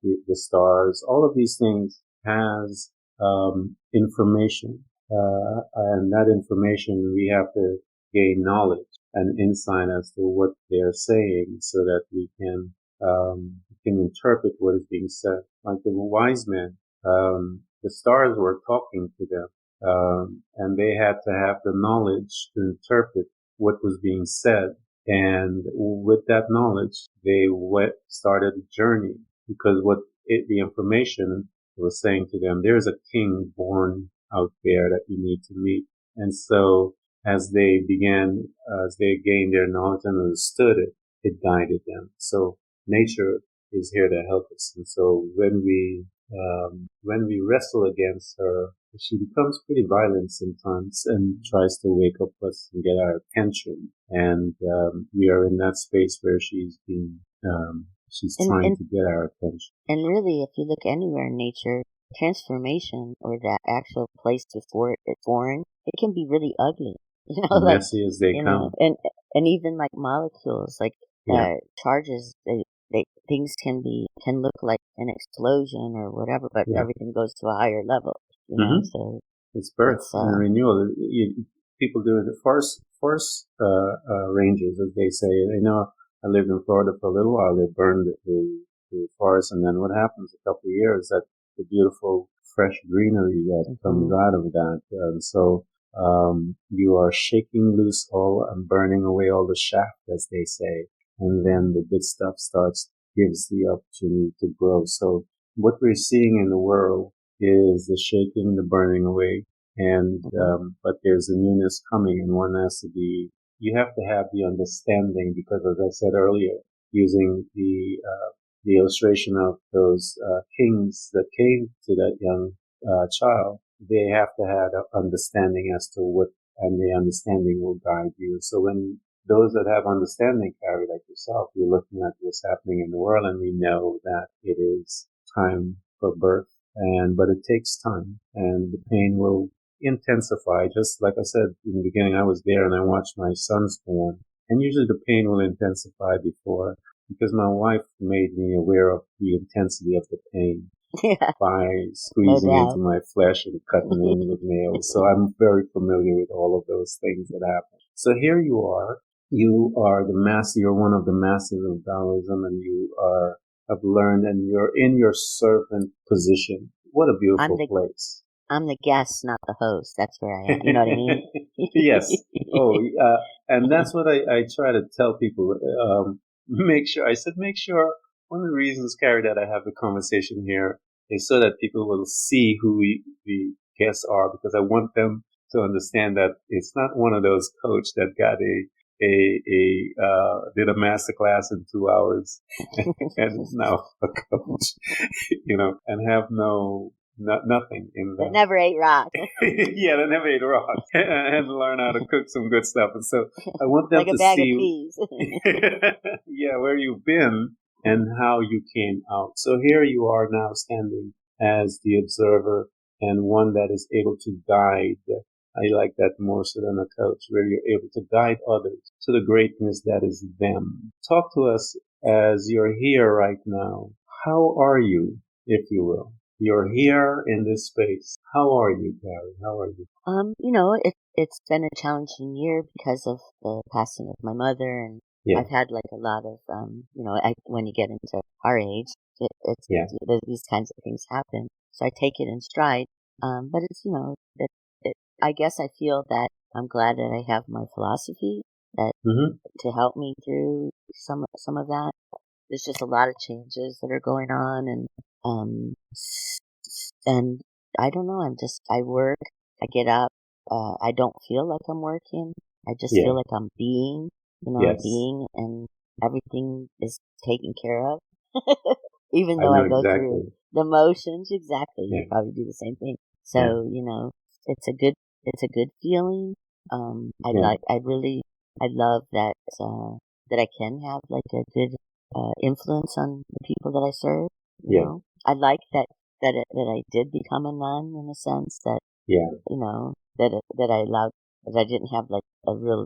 the stars. All of these things has information, and that information we have to gain knowledge and insight as to what they're saying, so that we can interpret what is being said. Like the wise men, the stars were talking to them, and they had to have the knowledge to interpret what was being said. And with that knowledge, they started a journey, because the information was saying to them, there's a king born out there that you need to meet. And so as they gained their knowledge and understood it, it guided them. So nature is here to help us. And so when we wrestle against her, she becomes pretty violent sometimes and tries to wake up us and get our attention. And we are in that space where she's trying to get our attention. And really, if you look anywhere in nature, transformation, or that actual place before it's foreign, it can be really ugly. You know, like, messy as they come. And even like molecules, like charges, things can look like an explosion or whatever, but everything goes to a higher level. You know, so it's birth and renewal. People do the forest ranges, as they say. You know, I lived in Florida for a little while. They burned the forest, and then what happens a couple of years, that the beautiful fresh greenery that comes out of that. And so you are shaking loose all and burning away all the shaft, as they say, and then the good stuff gives the opportunity to grow. So what we're seeing in the world is the shaking, the burning away, and but there's a newness coming, and you have to have the understanding, because as I said earlier, using the illustration of those kings that came to that young child, they have to have an understanding as to what, and the understanding will guide you. So when those that have understanding, Kari, like yourself, you're looking at what's happening in the world, and we know that it is time for birth, but it takes time, and the pain will intensify. Just like I said in the beginning, I was there and I watched my sons born, and usually the pain will intensify before because my wife made me aware of the intensity of the pain Yeah, by no squeezing into doubt. my flesh and cutting in with nails. So I'm very familiar with all of those things that happen. So here you are. You are the master. You're one of the masters of Taoism, and have learned, and you're in your servant position. What a I'm beautiful the place. I'm the guest, not the host. That's where I am. You know what I mean? Yes. Oh, and that's what I try to tell people. Make sure, I said, make sure one of the reasons, Kari, that I have the conversation here is so that people will see who the guests are, because I want them to understand that it's not one of those coach that got did a master class in 2 hours and is now a coach, and have nothing in That them. never ate rock. Yeah, they never ate rock and learn how to cook some good stuff. And so I want them Like a to bag of see, peas. yeah, where you've been and how you came out. So here you are now standing as the observer and one that is able to guide. I like that more so than a coach, where you're able to guide others to the greatness that is them. Talk to us as you're here right now. How are you, if you will? You're here in this space. How are you, Kari? How are you? It's been a challenging year because of the passing of my mother, and Yeah, I've had like a lot of when you get into our age, yeah. these kinds of things happen. So I take it in stride. But it's I guess I feel that I'm glad that I have my philosophy that Mm-hmm. to help me through some of that. There's just a lot of changes that are going on, and I don't know. I work, I get up, I don't feel like I'm working. I just Yeah, feel like I'm being, yes. being, and everything is taken care of. Even I though know I go through exactly. the motions, exactly, you Yeah, probably do the same thing. yeah, So, it's a good feeling. yeah, I love that I can have like a good influence on the people that I serve. yeah, I like that I did become a nun in a sense that yeah, that I allowed that I didn't have like a real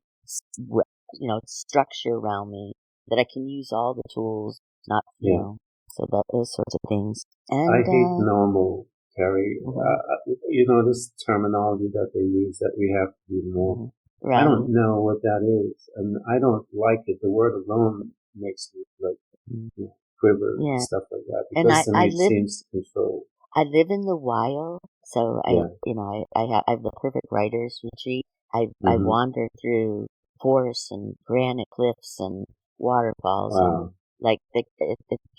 structure around me, that I can use all the tools, not yeah. so that those sorts of things. I And hate normal, Kari. mhm, This terminology that they use, that we have to be normal. mhm, I right. don't know what that is, and I don't like it. The word alone makes me like Mm, quiver and yeah, stuff like that, and because to me it seems to control. I live in the wild, so Yeah. I have the perfect writer's retreat. I Mm-hmm. wander through forests and granite cliffs and waterfalls, and Wow. like if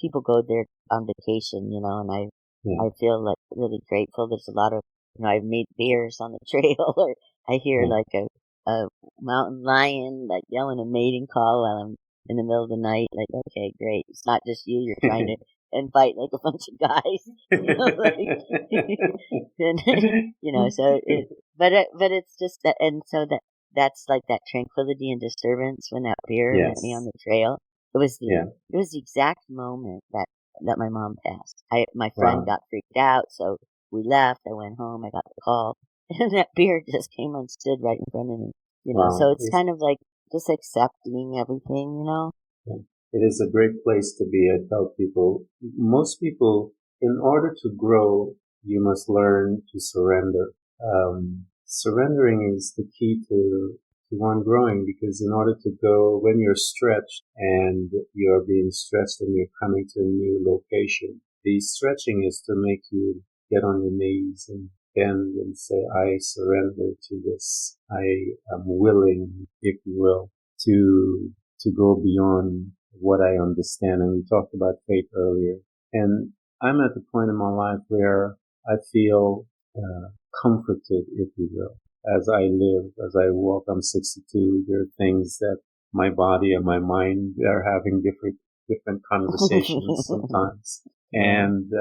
people go there on vacation, and Yeah. I feel like really grateful. There's a lot of I've made bears on the trail, or I hear Yeah. like a mountain lion like yelling a mating call while I'm in the middle of the night. Like, okay, great, it's not just you. You're trying to invite like a bunch of guys, like, and, so but it's just that, and so that's like that tranquility and disturbance when that bear met me on Yes. the trail. Yeah. It was the exact moment that my mom passed. My friend Wow. got freaked out, so we left. I went home. I got the call, and that bear just came and stood right in front of me. So Wow. it's kind of like just accepting everything. It is a great place to be. I tell people, most people, in order to grow, you must learn to surrender. Surrendering is the key to one growing, because in order to go, when you're stretched and you're being stretched and you're coming to a new location, the stretching is to make you get on your knees and bend and say, I surrender to this. I am willing, if you will, to go beyond what I understand. And we talked about faith earlier. And I'm at the point in my life where I feel comforted, if you will, as I live, as I walk. I'm 62. There are things that my body and my mind are having different conversations sometimes, Yeah. and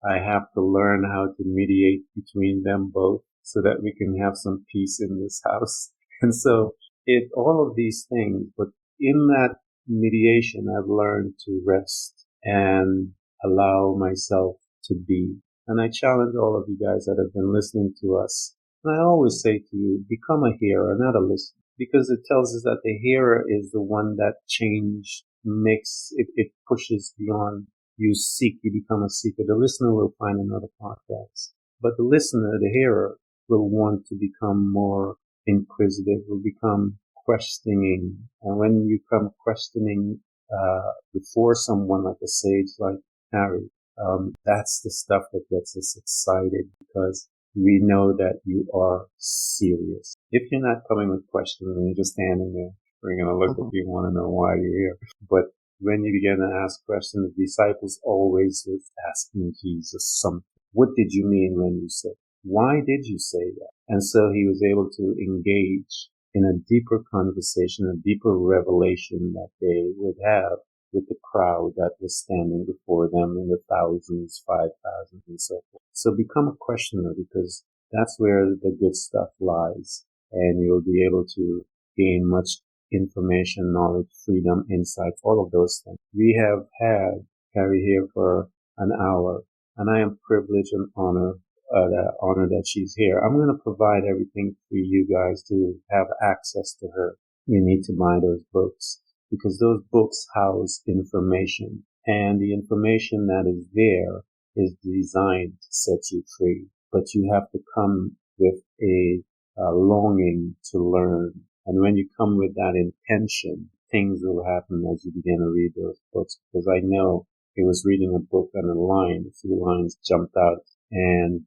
I have to learn how to mediate between them both so that we can have some peace in this house. And so all of these things, but in that mediation, I've learned to rest and allow myself to be. And I challenge all of you guys that have been listening to us. And I always say to you, become a hearer, not a listener, because it tells us that the hearer is the one that changed it pushes beyond you seek, you become a seeker. The listener will find another podcast, but the listener, the hearer, will want to become more inquisitive, will become questioning. And when you come questioning before someone like a sage like Kari, that's the stuff that gets us excited because we know that you are serious. If you're not coming with questions and you're just standing there, we're going to look at you and want to know why you're here. But when you begin to ask questions, the disciples always was asking Jesus something. What did you mean when you said? Why did you say that? And so he was able to engage in a deeper conversation, a deeper revelation that they would have with the crowd that was standing before them in the thousands, 5,000 and so forth. So become a questioner because that's where the good stuff lies. And you'll be able to gain much information, knowledge, freedom, insight, all of those things. We have had Kari here for an hour, and I am privileged and honored that she's here. I'm going to provide everything for you guys to have access to her. You need to buy those books because those books house information, and the information that is there is designed to set you free. But you have to come with a longing to learn. And when you come with that intention, things will happen as you begin to read those books. Because I know it was reading a book and a few lines jumped out and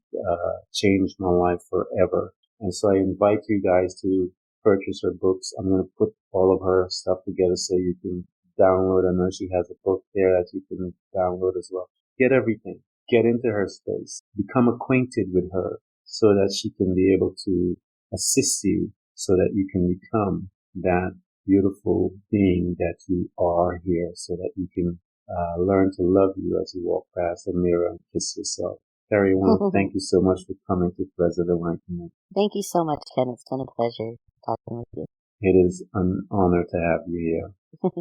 changed my life forever. And so I invite you guys to purchase her books. I'm going to put all of her stuff together so you can download. I know she has a book there that you can download as well. Get everything. Get into her space. Become acquainted with her so that she can be able to assist you so that you can become that beautiful being that you are here so that you can learn to love you as you walk past the mirror and kiss yourself. Kari, I want to thank you so much for coming to President Enlightenment. Thank you so much, Ken. It's been a pleasure talking with you. It is an honor to have you here.